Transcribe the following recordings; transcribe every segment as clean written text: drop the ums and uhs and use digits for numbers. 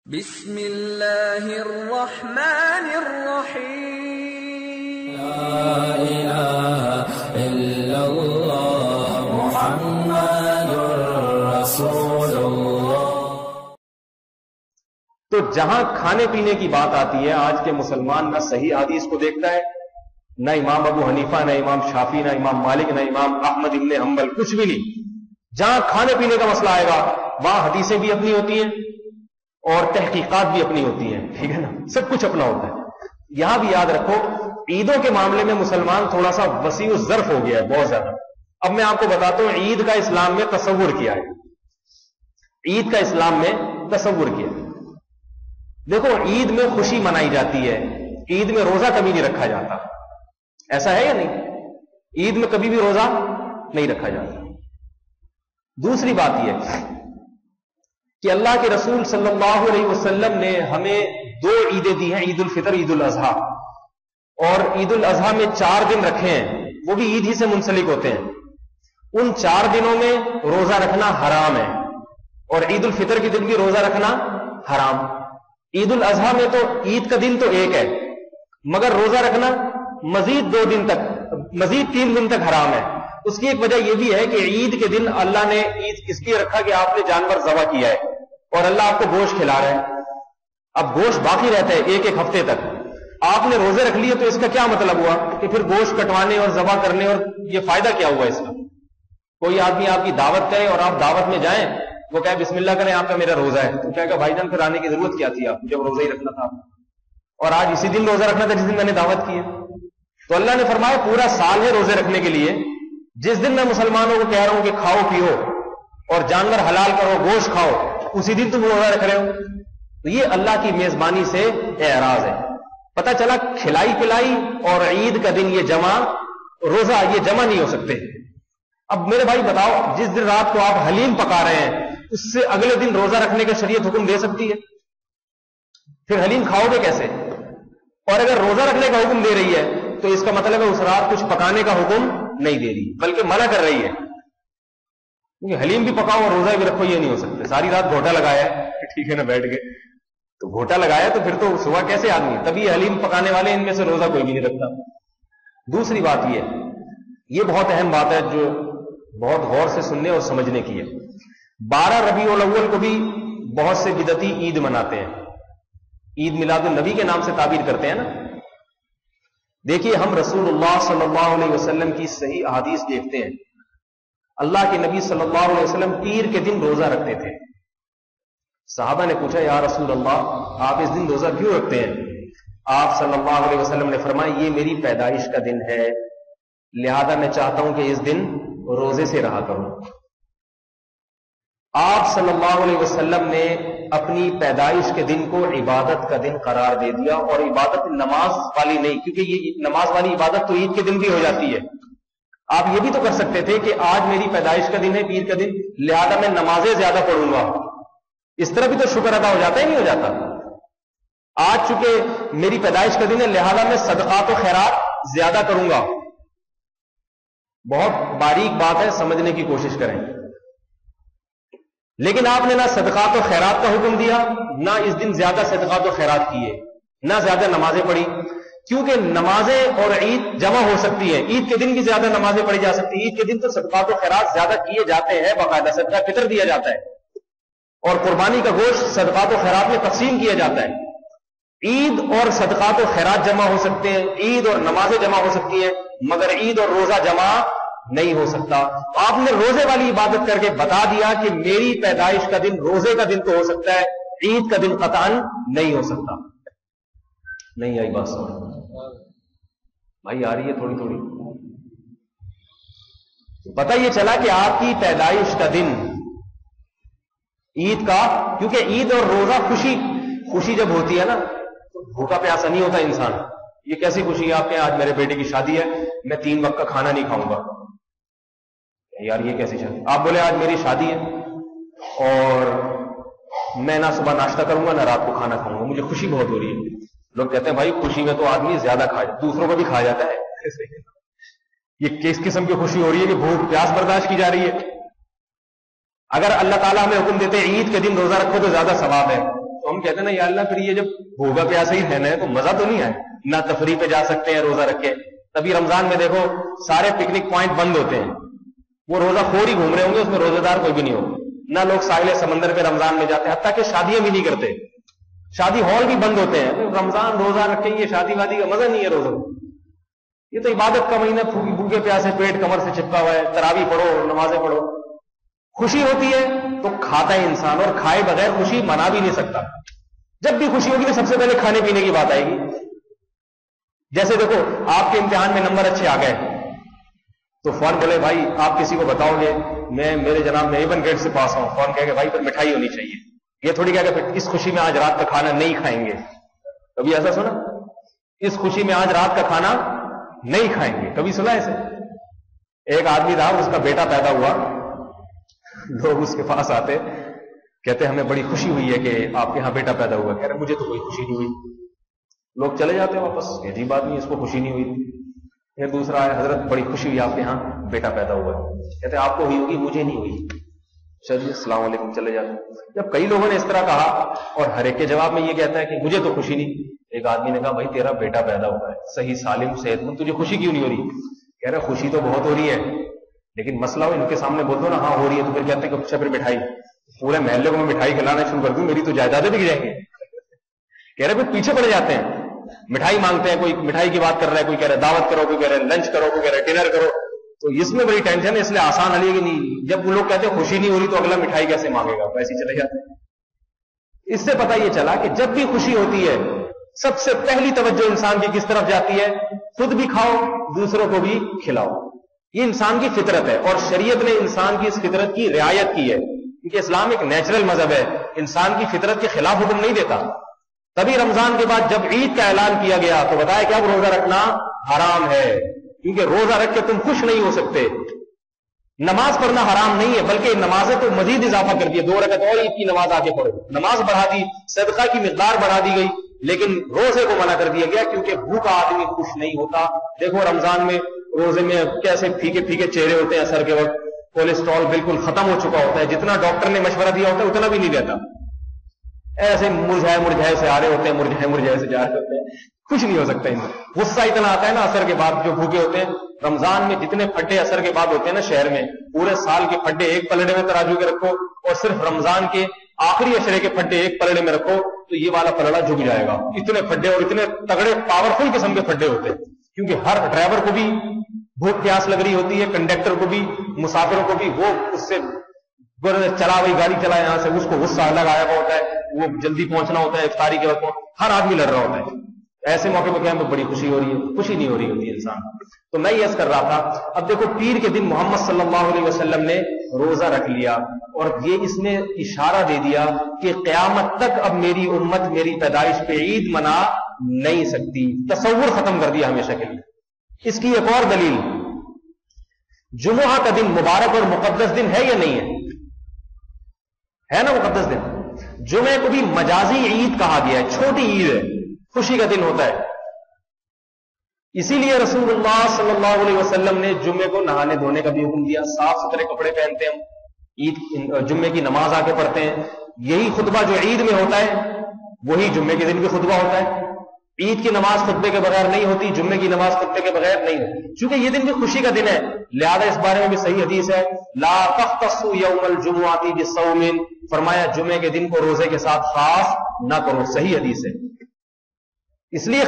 بسم اللہ الرحمن الرحیم لا الہ الا اللہ محمد رسول اللہ۔ تو جہاں کھانے پینے کی بات آتی ہے، آج کے مسلمان نہ صحیح حدیث کو دیکھتا ہے، نہ امام ابو حنیفہ، نہ امام شافعی، نہ امام مالک، نہ امام احمد ابن حنبل، کچھ بھی نہیں۔ جہاں کھانے پینے کا مسئلہ آئے گا وہاں حدیثیں بھی اپنی ہوتی ہیں اور تحقیقات بھی اپنی ہوتی ہیں، ٹھیک ہے نا، سب کچھ اپنا ہوتا ہے۔ یہاں بھی یاد رکھو، عیدوں کے معاملے میں مسلمان تھوڑا سا وسیع الظرف ہو گیا ہے، بہت زیادہ۔ اب میں آپ کو بتاتا ہوں عید کا اسلام میں تصور کیا ہے، عید کا اسلام میں تصور کیا ہے۔ دیکھو، عید میں خوشی منائی جاتی ہے، عید میں روزہ کبھی نہیں رکھا جاتا، ایسا ہے یا نہیں؟ عید میں کبھی بھی روزہ نہیں رکھا جاتا۔ دوسری بات یہ کہ اللہ کے رسول صلی اللہ علیہ وسلم نے ہمیں دو عیدیں دی ہیں، عید الفطر، عید الاضحیٰ، اور عید الاضحیٰ میں 4 دن رکھے ہیں، وہ بھی عید ہی سے منسلک ہوتے ہیں۔ ان 4 دنوں میں روزہ رکھنا حرام ہے، اور عید الفطر کے دن بھی روزہ رکھنا حرام۔ عید الاضحیٰ میں تو عید کا دن تو ایک ہے، مگر روزہ رکھنا مزید 2 دن تک، مزید 3 دن تک حرام ہے۔ اس کی ایک وجہ یہ بھی ہے کہ عید کے دن اللہ نے عید اس لیے رکھا کہ آپ نے جانور ذبح کیا ہے اور اللہ آپ کو گوشت کھلا رہا ہے۔ اب گوشت باقی رہتا ہے ایک ہفتے تک، آپ نے روزے رکھ لیے تو اس کا کیا مطلب ہوا کہ پھر گوشت کٹوانے اور ذبح کرنے، اور یہ فائدہ کیا ہوا اس کا؟ کوئی آدمی آپ کی دعوت کرے اور آپ دعوت میں جائیں، وہ کہے بسم اللہ کریں، آپ کا میرا روزہ ہے، تو کہے گا بھائی جان پھر آنے کی ضرورت کیا تھی، آپ جب روزہ ہی رکھنا تھا، اور آج اسی دن روزہ رکھنا تھا جس دن میں نے دعوت کی ہے۔ تو اللہ نے فرمایا پورا سال ہے روزے رکھنے کے لیے، جس دن میں مسلمانوں کو کہہ رہا ہوں کہ کھاؤ پیو اور جانور حلال کرو، گوشت کھاؤ، اسی دن تم روزہ رکھ رہے ہو، تو یہ اللہ کی میزبانی سے اعراض ہے۔ پتہ چلا کھلائی پلائی اور عید کا دن یہ جمع، روزہ یہ جمع نہیں ہو سکتے۔ اب میرے بھائی بتاؤ، جس دن رات کو آپ حلیم پکا رہے ہیں اس سے اگلے دن روزہ رکھنے کا شریعت حکم دے سکتی ہے؟ پھر حلیم کھاؤ گے کیسے؟ اور اگر روزہ رکھنے کا حکم دے رہی ہے تو اس کا مطلب ہے اس رات کچھ پکانے کا حکم نہیں دے رہی، بلکہ منع کر رہی ہے، کیونکہ حلیم بھی پکاؤ اور روزہ بھی رکھو یہ نہیں ہو سکتے۔ ساری رات گھوٹا لگایا ہے، ٹھیک ہے نا، بیٹھ کے تو گھوٹا لگایا تو پھر تو صبح کیسے آدمی، تبھی حلیم پکانے والے ان میں سے روزہ کوئی بھی نہیں رکھتا۔ دوسری بات یہ بہت اہم بات ہے جو بہت غور سے سننے اور سمجھنے کی ہے۔ 12 ربیع الاول کو بھی بہت سے بدعتی عید مناتے ہیں، عید میلاد النبی کے نام سے تعبیر کرتے ہیں نا۔ دیکھیے، ہم رسول اللہ صلی اللہ علیہ وسلم کی صحیح احادیث دیکھتے ہیں، اللہ کے نبی صلی اللہ علیہ وسلم پیر کے دن روزہ رکھتے تھے۔ صحابہ نے پوچھا یا رسول اللہ آپ اس دن روزہ کیوں رکھتے ہیں؟ آپ صلی اللہ علیہ وسلم نے فرمایا یہ میری پیدائش کا دن ہے، لہذا میں چاہتا ہوں کہ اس دن روزے سے رہا کروں۔ آپ صلی اللہ علیہ وسلم نے اپنی پیدائش کے دن کو عبادت کا دن قرار دے دیا، اور عبادت نماز والی نہیں، کیونکہ یہ نماز والی عبادت تو عید کے دن بھی ہو جاتی ہے۔ آپ یہ بھی تو کر سکتے تھے کہ آج میری پیدائش کا دن ہے، پیر کا دن، لہذا میں نمازیں زیادہ پڑھوں گا، اس طرح بھی تو شکر ادا ہو جاتا ہے، نہیں ہو جاتا؟ آج چونکہ میری پیدائش کا دن ہے لہذا میں صدقات و خیرات زیادہ کروں گا۔ بہت باریک بات ہے، سمجھنے کی کوشش کریں۔ لیکن آپ نے نہ صدقات و خیرات کا حکم دیا، نہ اس دن زیادہ صدقات و خیرات کیے، نہ زیادہ نمازیں پڑھی، کیونکہ نمازیں اور عید جمع ہو سکتی ہے، عید کے دن بھی زیادہ نمازیں پڑھی جا سکتی ہیں، عید کے دن تو صدقات و خیرات زیادہ کیے جاتے ہیں، باقاعدہ صدقہ فطر دیا جاتا ہے، اور قربانی کا گوشت صدقات و خیرات میں تقسیم کیا جاتا ہے۔ عید اور صدقات و خیرات جمع ہو سکتے ہیں، عید اور نمازیں جمع ہو سکتی ہیں، مگر عید اور روزہ جمع نہیں ہو سکتا۔ آپ نے روزے والی عبادت کر کے بتا دیا کہ میری پیدائش کا دن روزے کا دن تو ہو سکتا ہے، عید کا دن قطعاً نہیں ہو سکتا۔ نہیں آئی بات سمجھ بھائی؟ آ رہی ہے تھوڑی تھوڑی؟ پتہ یہ چلا کہ آپ کی پیدائش کا دن عید کا، کیونکہ عید اور روزہ خوشی جب ہوتی ہے نا تو بھوکا پیاسا نہیں ہوتا انسان۔ یہ کیسی خوشی ہے آپ کے؟ آج میرے بیٹے کی شادی ہے، میں 3 وقت کا کھانا نہیں کھاؤں گا۔ یار یہ کیسی شادی؟ آپ بولے آج میری شادی ہے اور میں نہ صبح ناشتہ کروں گا نہ رات کو کھانا کھاؤں گا، مجھے خوشی بہت ہو رہی ہے۔ لوگ کہتے ہیں بھائی خوشی میں تو آدمی زیادہ دوسروں کو بھی کھا جاتا ہے، یہ کس قسم کی خوشی ہو رہی ہے کہ بھوک پیاس برداشت کی جا رہی ہے؟ اگر اللہ تعالیٰ ہمیں حکم دیتے عید کے دن روزہ رکھو تو زیادہ ثواب ہے، تو ہم کہتے ہیں نا یا اللہ پھر یہ جب بھوکا پیاسا ہی رہنا ہے تو مزہ تو نہیں آئے, نہ تفریح پہ جا سکتے ہیں روزہ رکھ کے. تبھی رمضان میں دیکھو سارے پکنک پوائنٹ بند ہوتے ہیں, وہ روزہ خور ہی گھوم رہے ہوں گے, اس میں روزہ دار کوئی بھی نہیں ہوگا. نہ لوگ ساحل سمندر پہ رمضان میں جاتے ہیں, حتیٰ کہ شادیاں بھی نہیں کرتے, شادی ہال بھی بند ہوتے ہیں. رمضان روزہ رکھیں گے, شادی وادی کا مزہ نہیں ہے روزہ. یہ تو عبادت کا مہینہ, بھوکے پیاسے پیٹ کمر سے چپکا ہوا ہے, تراویح پڑھو, نمازیں پڑھو. خوشی ہوتی ہے تو کھاتا ہے انسان, اور کھائے بغیر خوشی منا بھی نہیں سکتا. جب بھی خوشی ہوگی تو سب سے پہلے کھانے پینے کی بات آئے گی. جیسے دیکھو آپ کے امتحان میں نمبر اچھے آ گئے تو فون بولے بھائی آپ کسی کو بتاؤ گے میرے جناب میں ایون گیٹ سے پاس ہوں, فون کہے گا بھائی پھر مٹھائی ہونی چاہیے. یہ تھوڑی کہہ کہ اس خوشی میں آج رات کا کھانا نہیں کھائیں گے. کبھی ایسا سنا؟ اس خوشی میں آج رات کا کھانا نہیں کھائیں گے, کبھی سنا ایسے؟ ایک آدمی تھا, اس کا بیٹا پیدا ہوا, لوگ اس کے پاس آتے کہتے ہمیں بڑی خوشی ہوئی ہے کہ آپ کے ہاں بیٹا پیدا ہوا. کہہ رہے مجھے تو کوئی خوشی نہیں ہوئی. لوگ چلے جاتے ہیں واپس, عجیب بات نہیں, اس کو خوشی نہیں ہوئی. پھر دوسرا ہے, حضرت بڑی خوشی ہوئی آپ کے ہاں بیٹا پیدا ہوا ہے. کہتے آپ کو ہوئی ہوگی, مجھے نہیں ہوئی. چلیے السلام علیکم, چلے جاتے. جب کئی لوگوں نے اس طرح کہا اور ہر ایک کے جواب میں یہ کہتا ہے کہ مجھے تو خوشی نہیں. ایک آدمی نے کہا بھائی تیرا بیٹا پیدا ہوا ہے, صحیح سالم صحت مند, تجھے خوشی کیوں نہیں ہو رہی؟ کہہ رہے خوشی تو بہت ہو رہی ہے, لیکن مسئلہ ہو ان کے سامنے بول دو نا ہاں ہو رہی ہے, تو پھر کہتے ہیں کہ اچھا پھر مٹھائی, پورے محلے کو میں مٹھائی کھلانا شروع کر دوں, میری تو جائیدادیں بک جائیں گے. کہہ رہے پھر پیچھے پڑ جاتے ہیں, مٹھائی مانگتے ہیں, کوئی مٹھائی کی بات کر رہا ہے, کوئی کہہ رہا ہے دعوت کرو, کوئی کہہ رہا ہے لنچ کرو, کوئی کہہ رہا ہے ڈنر کرو. تو اس میں بڑی ٹینشن ہے, اس لیے آسان علی کہ نہیں. جب وہ لوگ کہتے ہیں خوشی نہیں ہو رہی تو اگلا مٹھائی کیسے مانگے گا, ویسے ہی چلے جاتے ہیں. اس سے پتہ یہ چلا کہ جب بھی خوشی ہوتی ہے سب سے پہلی توجہ انسان کی کس طرف جاتی ہے؟ خود بھی کھاؤ, دوسروں کو بھی کھلاؤ. یہ انسان کی فطرت ہے, اور شریعت نے انسان کی اس فطرت کی رعایت کی ہے, کیونکہ اسلام ایک نیچرل مذہب ہے, انسان کی فطرت کے خلاف حکم نہیں دیتا. تبھی رمضان کے بعد جب عید کا اعلان کیا گیا تو بتایا کہ اب روزہ رکھنا حرام ہے, کیونکہ روزہ رکھ کے تم خوش نہیں ہو سکتے. نماز پڑھنا حرام نہیں ہے, بلکہ نمازیں تو مزید اضافہ کر دیا, 2 رکعت اور عید کی نماز آ کے پڑھو, نماز بڑھا دی, صدقہ کی مقدار بڑھا دی گئی, لیکن روزے کو منع کر دیا گیا کیونکہ بھوکا آدمی خوش نہیں ہوتا. دیکھو رمضان میں روزے میں کیسے پھیکے پھیکے چہرے ہوتے ہیں, اثر کے وقت کولیسٹرول بالکل ختم ہو چکا ہوتا ہے, جتنا ڈاکٹر نے مشورہ دیا ہوتا ہے اتنا بھی نہیں دیتا. ایسے مرجھائے سے آ رہے ہوتے ہیں, مرجھائے سے جا رہے ہوتے ہیں, کچھ نہیں ہو سکتا ان میں. غصہ اتنا آتا ہے نا اثر کے بعد, جو بھوکے ہوتے ہیں. رمضان میں جتنے پھڈے اثر کے بعد ہوتے ہیں نا شہر میں, پورے سال کے پھڈے ایک پلڑے میں ترازو کے رکھو, اور صرف رمضان کے آخری اشرے کے پھڈے ایک پلڑے میں رکھو, تو یہ والا پلڑا جھک جائے گا. اتنے پھڈے اور اتنے تگڑے پاورفل قسم کے پھڈے ہوتے ہیں, کیونکہ ہر ڈرائیور کو بھی بھوک پیاس لگ رہی ہوتی ہے, کنڈکٹر کو بھی, مسافروں کو بھی. وہ اس سے چلا وہی گاڑی چلا یہاں سے, اس کو غصہ الگ آیا ہوا ہوتا ہے, وہ جلدی پہنچنا ہوتا ہے افطاری کے وقت, ہر آدمی لڑ رہا ہوتا ہے. ایسے موقع پہ کیا ہمیں بڑی خوشی ہو رہی ہے, خوشی نہیں ہو رہی ہوتی انسان. تو میں یہ عرض کر رہا تھا, اب دیکھو پیر کے دن محمد صلی اللہ علیہ وسلم نے روزہ رکھ لیا, اور یہ اس نے اشارہ دے دیا کہ قیامت تک اب میری امت میری پیدائش پہ عید منا نہیں سکتی. تصور ختم کر دیا ہمیشہ کے لیے. اس کی ایک اور دلیل, جمعہ کا دن مبارک اور مقدس دن ہے یا نہیں ہے نا مقدس دن. جمعے کو بھی مجازی عید کہا گیا ہے, چھوٹی عید ہے, خوشی کا دن ہوتا ہے. اسی لیے رسول اللہ صلی اللہ علیہ وسلم نے جمعے کو نہانے دھونے کا بھی حکم دیا. صاف ستھرے کپڑے پہنتے ہیں, عید جمعے کی نماز آ کے پڑھتے ہیں. یہی خطبہ جو عید میں ہوتا ہے وہی جمعے کے دن بھی خطبہ ہوتا ہے. عید کی نماز خطبے کے بغیر نہیں ہوتی, جمعے کی نماز خطبے کے بغیر نہیں ہوتی, چونکہ یہ دن بھی خوشی کا دن ہے. لہذا اس بارے میں بھی صحیح حدیث ہے, لا تختصوا یوم الجمعۃ بصوم, فرمایا جمعے کے دن کو روزے کے ساتھ خاص نہ کرو. صحیح حدیث ہے. اس لیے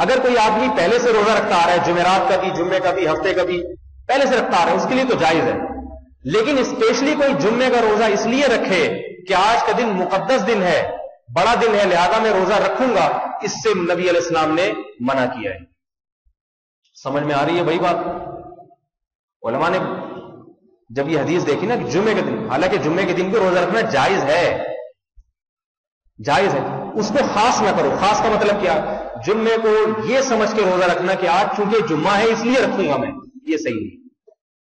اگر کوئی آدمی پہلے سے روزہ رکھتا آ رہا ہے, جمعرات کا بھی, جمعے کا بھی, ہفتے کا بھی پہلے سے رکھتا آ رہا ہے, اس کے لیے تو جائز ہے. لیکن اسپیشلی کوئی جمعے کا روزہ اس لیے رکھے کہ آج کا دن مقدس دن ہے, بڑا دن ہے, لہذا میں روزہ رکھوں گا, اس سے نبی علیہ السلام نے منع کیا ہے. سمجھ میں آ رہی ہے بھائی بات؟ علماء نے جب یہ حدیث دیکھی نا کہ جمعے کے دن, حالانکہ جمعے کے دن کو روزہ رکھنا جائز ہے, جائز ہے, اس کو خاص نہ کرو. خاص کا مطلب کیا؟ جمعے کو یہ سمجھ کے روزہ رکھنا کہ آج چونکہ جمعہ ہے اس لیے رکھوں گا میں, یہ صحیح نہیں.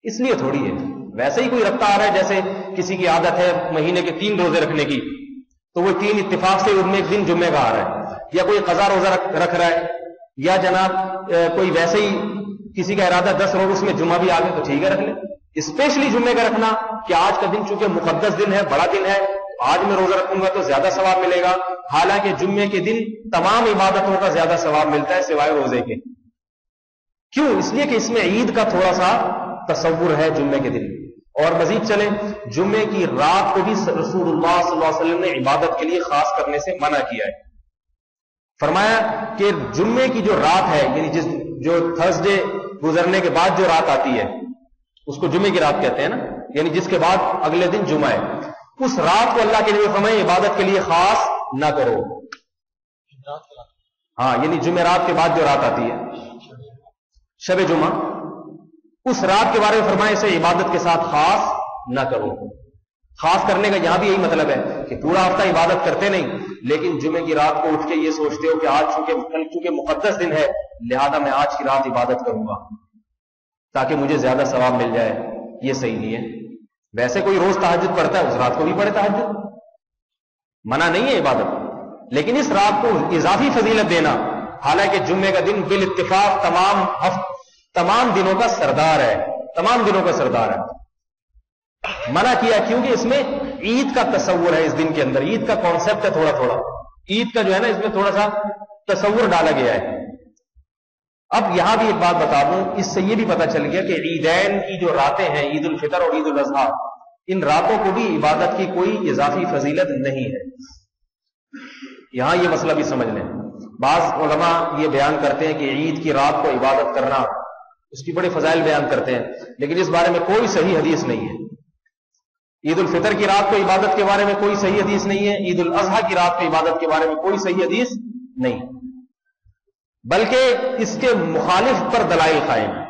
اس لیے تھوڑی ہے. ویسے ہی کوئی رکھتا آ رہا ہے, جیسے کسی کی عادت ہے مہینے کے 3 روزے رکھنے کی, تو وہ 3 اتفاق سے ان میں ایک دن جمعے کا آ رہا ہے, یا کوئی قضا روزہ رکھ رہا ہے, یا جناب کوئی ویسے ہی کسی کا ارادہ 10 روز اس میں جمعہ بھی آ گیا تو ٹھیک ہے رکھ لیں. اسپیشلی جمعے کا رکھنا کہ آج کا دن چونکہ مقدس دن ہے, بڑا دن ہے, آج میں روزہ رکھوں گا تو زیادہ ثواب ملے گا، حالانکہ جمعے کے دن تمام عبادتوں کا زیادہ ثواب ملتا ہے سوائے روزے کے. کیوں؟ اس لیے کہ اس میں عید کا تھوڑا سا تصور ہے جمعے کے دن. اور مزید چلیں، جمعے کی رات کو بھی رسول اللہ صلی اللہ علیہ وسلم نے عبادت کے لیے خاص کرنے سے منع کیا ہے. فرمایا کہ جمعے کی جو رات ہے، یعنی جو تھرسڈے گزرنے کے بعد جو رات آتی ہے اس کو جمعے کی رات کہتے ہیں نا، یعنی جس کے بعد اگلے دن جمعہ ہے، اس رات کو اللہ کے لیے فرمائے عبادت کے لیے خاص نہ کرو. ہاں، یعنی جمعرات کے بعد جو رات آتی ہے شب جمعہ، اس رات کے بارے میں فرمائے اسے عبادت کے ساتھ خاص نہ کرو. خاص کرنے کا یہاں بھی یہی مطلب ہے کہ پورا ہفتہ عبادت کرتے نہیں، لیکن جمعے کی رات کو اٹھ کے یہ سوچتے ہو کہ آج چونکہ مقدس دن ہے لہذا میں آج کی رات عبادت کروں گا تاکہ مجھے زیادہ ثواب مل جائے. یہ صحیح نہیں ہے. ویسے کوئی روز تہجد پڑھتا ہے اس رات کو بھی پڑھے تہجد، منع نہیں ہے عبادت، لیکن اس رات کو اضافی فضیلت دینا، حالانکہ جمعے کا دن بالاتفاق تمام دنوں کا سردار ہے، تمام دنوں کا سردار ہے. منع کیا کیونکہ اس میں عید کا تصور ہے، اس دن کے اندر عید کا کانسیپٹ ہے، تھوڑا عید کا جو ہے نا اس میں تھوڑا سا تصور ڈالا گیا ہے. اب یہاں بھی ایک بات بتا دوں، اس سے یہ بھی پتا چل گیا کہ عیدین کی جو راتیں ہیں، عید الفطر اور عید الاضحیٰ، ان راتوں کو بھی عبادت کی کوئی اضافی فضیلت نہیں ہے. یہاں یہ مسئلہ بھی سمجھ لیں. بعض علماء یہ بیان کرتے ہیں کہ عید کی رات کو عبادت کرنا، اس کی بڑے فضائل بیان کرتے ہیں، لیکن اس بارے میں کوئی صحیح حدیث نہیں ہے. عید الفطر کی رات کو عبادت کے بارے میں کوئی صحیح حدیث نہیں ہے، عید الاضحیٰ کی رات کو عبادت کے بارے میں کوئی صحیح حدیث نہیں، بلکہ اس کے مخالف پر دلائل قائم ہیں.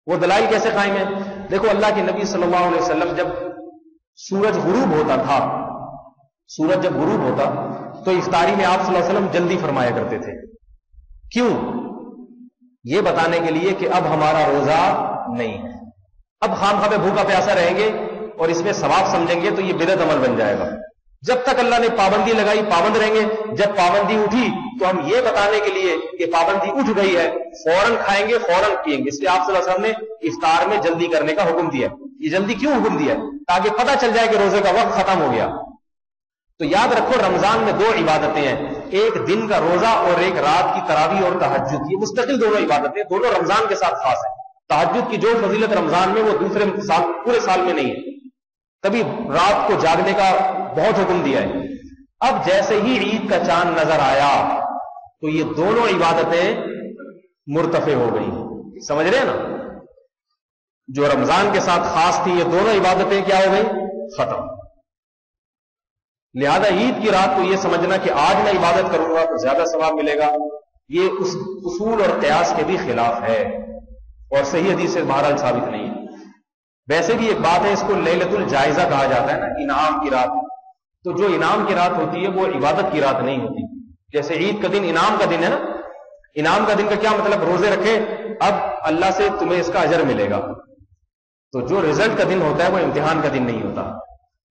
وہ دلائل کیسے قائم ہیں؟ دیکھو، اللہ کے نبی صلی اللہ علیہ وسلم جب سورج غروب ہوتا تھا، سورج جب غروب ہوتا تو افطاری میں آپ صلی اللہ علیہ وسلم جلدی فرمایا کرتے تھے. کیوں؟ یہ بتانے کے لیے کہ اب ہمارا روزہ نہیں ہے، اب خامخواہ میں بھوکا پیاسا رہیں گے اور اس میں ثواب سمجھیں گے تو یہ بدعت عمل بن جائے گا. جب تک اللہ نے پابندی لگائی پابند رہیں گے، جب پابندی اٹھی تو ہم یہ بتانے کے لیے کہ پابندی اٹھ گئی ہے فوراً کھائیں گے فوراً پیئیں گے. اس لیے آپ صلی اللہ علیہ وسلم نے افطار میں جلدی کرنے کا حکم دیا. یہ جلدی کیوں حکم دیا؟ تاکہ پتہ چل جائے کہ روزے کا وقت ختم ہو گیا. تو یاد رکھو، رمضان میں دو عبادتیں ہیں، ایک دن کا روزہ اور ایک رات کی تراویح اور تہجد. یہ مستقل دونوں عبادتیں، دونوں رمضان کے ساتھ خاص ہیں. تہجد کی جو فضیلت رمضان میں وہ دوسرے پورے سال میں نہیں ہے، تبھی رات کو جاگنے کا بہت حکم دیا ہے. اب جیسے ہی عید کا چاند نظر آیا تو یہ دونوں عبادتیں مرتفع ہو گئی. سمجھ رہے ہیں نا؟ جو رمضان کے ساتھ خاص تھی یہ دونوں عبادتیں کیا ہو گئی؟ ختم. لہذا عید کی رات کو یہ سمجھنا کہ آج میں عبادت کروں گا تو زیادہ ثواب ملے گا، یہ اس اصول اور قیاس کے بھی خلاف ہے اور صحیح حدیث سے بہرحال ثابت نہیں ہے. ویسے بھی ایک بات ہے، اس کو لیلۃ الجائزہ کہا جاتا ہے نا، انعام کی رات. تو جو انعام کی رات ہوتی ہے وہ عبادت کی رات نہیں ہوتی. جیسے عید کا دن انعام کا دن ہے نا، انعام کا دن کا کیا مطلب؟ روزے رکھے اب اللہ سے تمہیں اس کا اجر ملے گا. تو جو رزلٹ کا دن ہوتا ہے وہ امتحان کا دن نہیں ہوتا.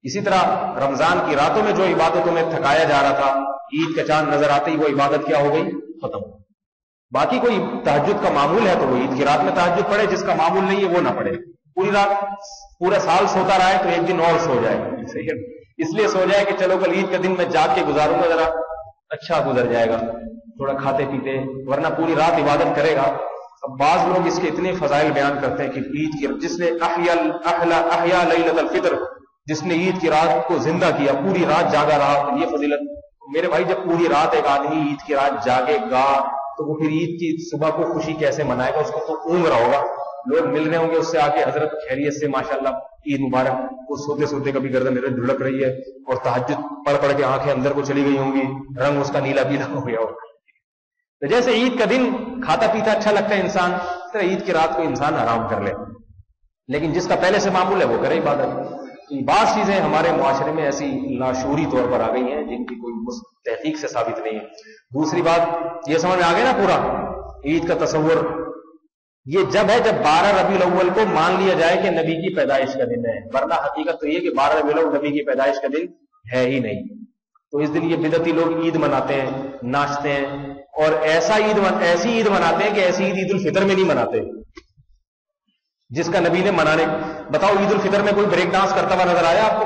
اسی طرح رمضان کی راتوں میں جو عبادتوں میں تھکایا جا رہا تھا، عید کا چاند نظر آتے ہی وہ عبادت کیا ہو گئی؟ ختم. باقی کوئی تہجد کا معمول ہے تو وہ عید کی رات میں تہجد پڑھے، جس کا معمول نہیں ہے وہ نہ پڑھے. پوری رات پورا سال سوتا رہا ہے تو ایک دن اور سو جائے، اس لیے سو جائے کہ چلو کل عید کا دن میں جاگ کے گزاروں گا، ذرا اچھا گزر جائے گا تھوڑا کھاتے پیتے، ورنہ پوری رات عبادت کرے گا. اب بعض لوگ اس کے اتنے فضائل بیان کرتے ہیں کہ عید کی جس نے احیا لیلۃ الفطر، جس نے عید کی رات کو زندہ کیا، پوری رات جاگا رہا، تو یہ فضیلت. میرے بھائی جب پوری رات ایک آدمی عید کی رات جاگے گا تو وہ پھر عید کی صبح کو خوشی کیسے منائے گا؟ اس کو تو اونگ رہا ہوگا، لوگ مل رہے ہوں گے اس سے آ کے، حضرت خیریت سے ماشاءاللہ عید مبارک. وہ سوتے سوتے کبھی گردن میرے ڈھلک رہی ہے اور تہجد پڑھ پڑھ کے آنکھیں اندر کو چلی گئی ہوں گی، رنگ اس کا نیلا پیلا ہو گیا ہوگا. تو جیسے عید کا دن کھاتا پیتا اچھا لگتا ہے انسان، اس طرح عید کی رات کو انسان آرام کر لے، لیکن جس کا پہلے سے معمول ہے وہ کرے عبادت. بعض چیزیں ہمارے معاشرے میں ایسی لاشعوری طور پر آ گئی ہیں جن کی کوئی تحقیق سے ثابت نہیں ہے. دوسری بات یہ سمجھ میں آ گیا نا، پورا عید کا تصور یہ جب ہے جب 12 ربیع الاول کو مان لیا جائے کہ نبی کی پیدائش کا دن ہے، ورنہ حقیقت تو یہ کہ 12 ربیع الاول نبی کی پیدائش کا دن ہے ہی نہیں. تو اس دن یہ بدعتی لوگ عید مناتے ہیں، ناچتے ہیں، اور ایسی عید مناتے ہیں کہ ایسی عید الفطر میں نہیں مناتے جس کا نبی نے منانے. بتاؤ عید الفطر میں کوئی بریک ڈانس کرتا ہوا نظر آیا آپ کو؟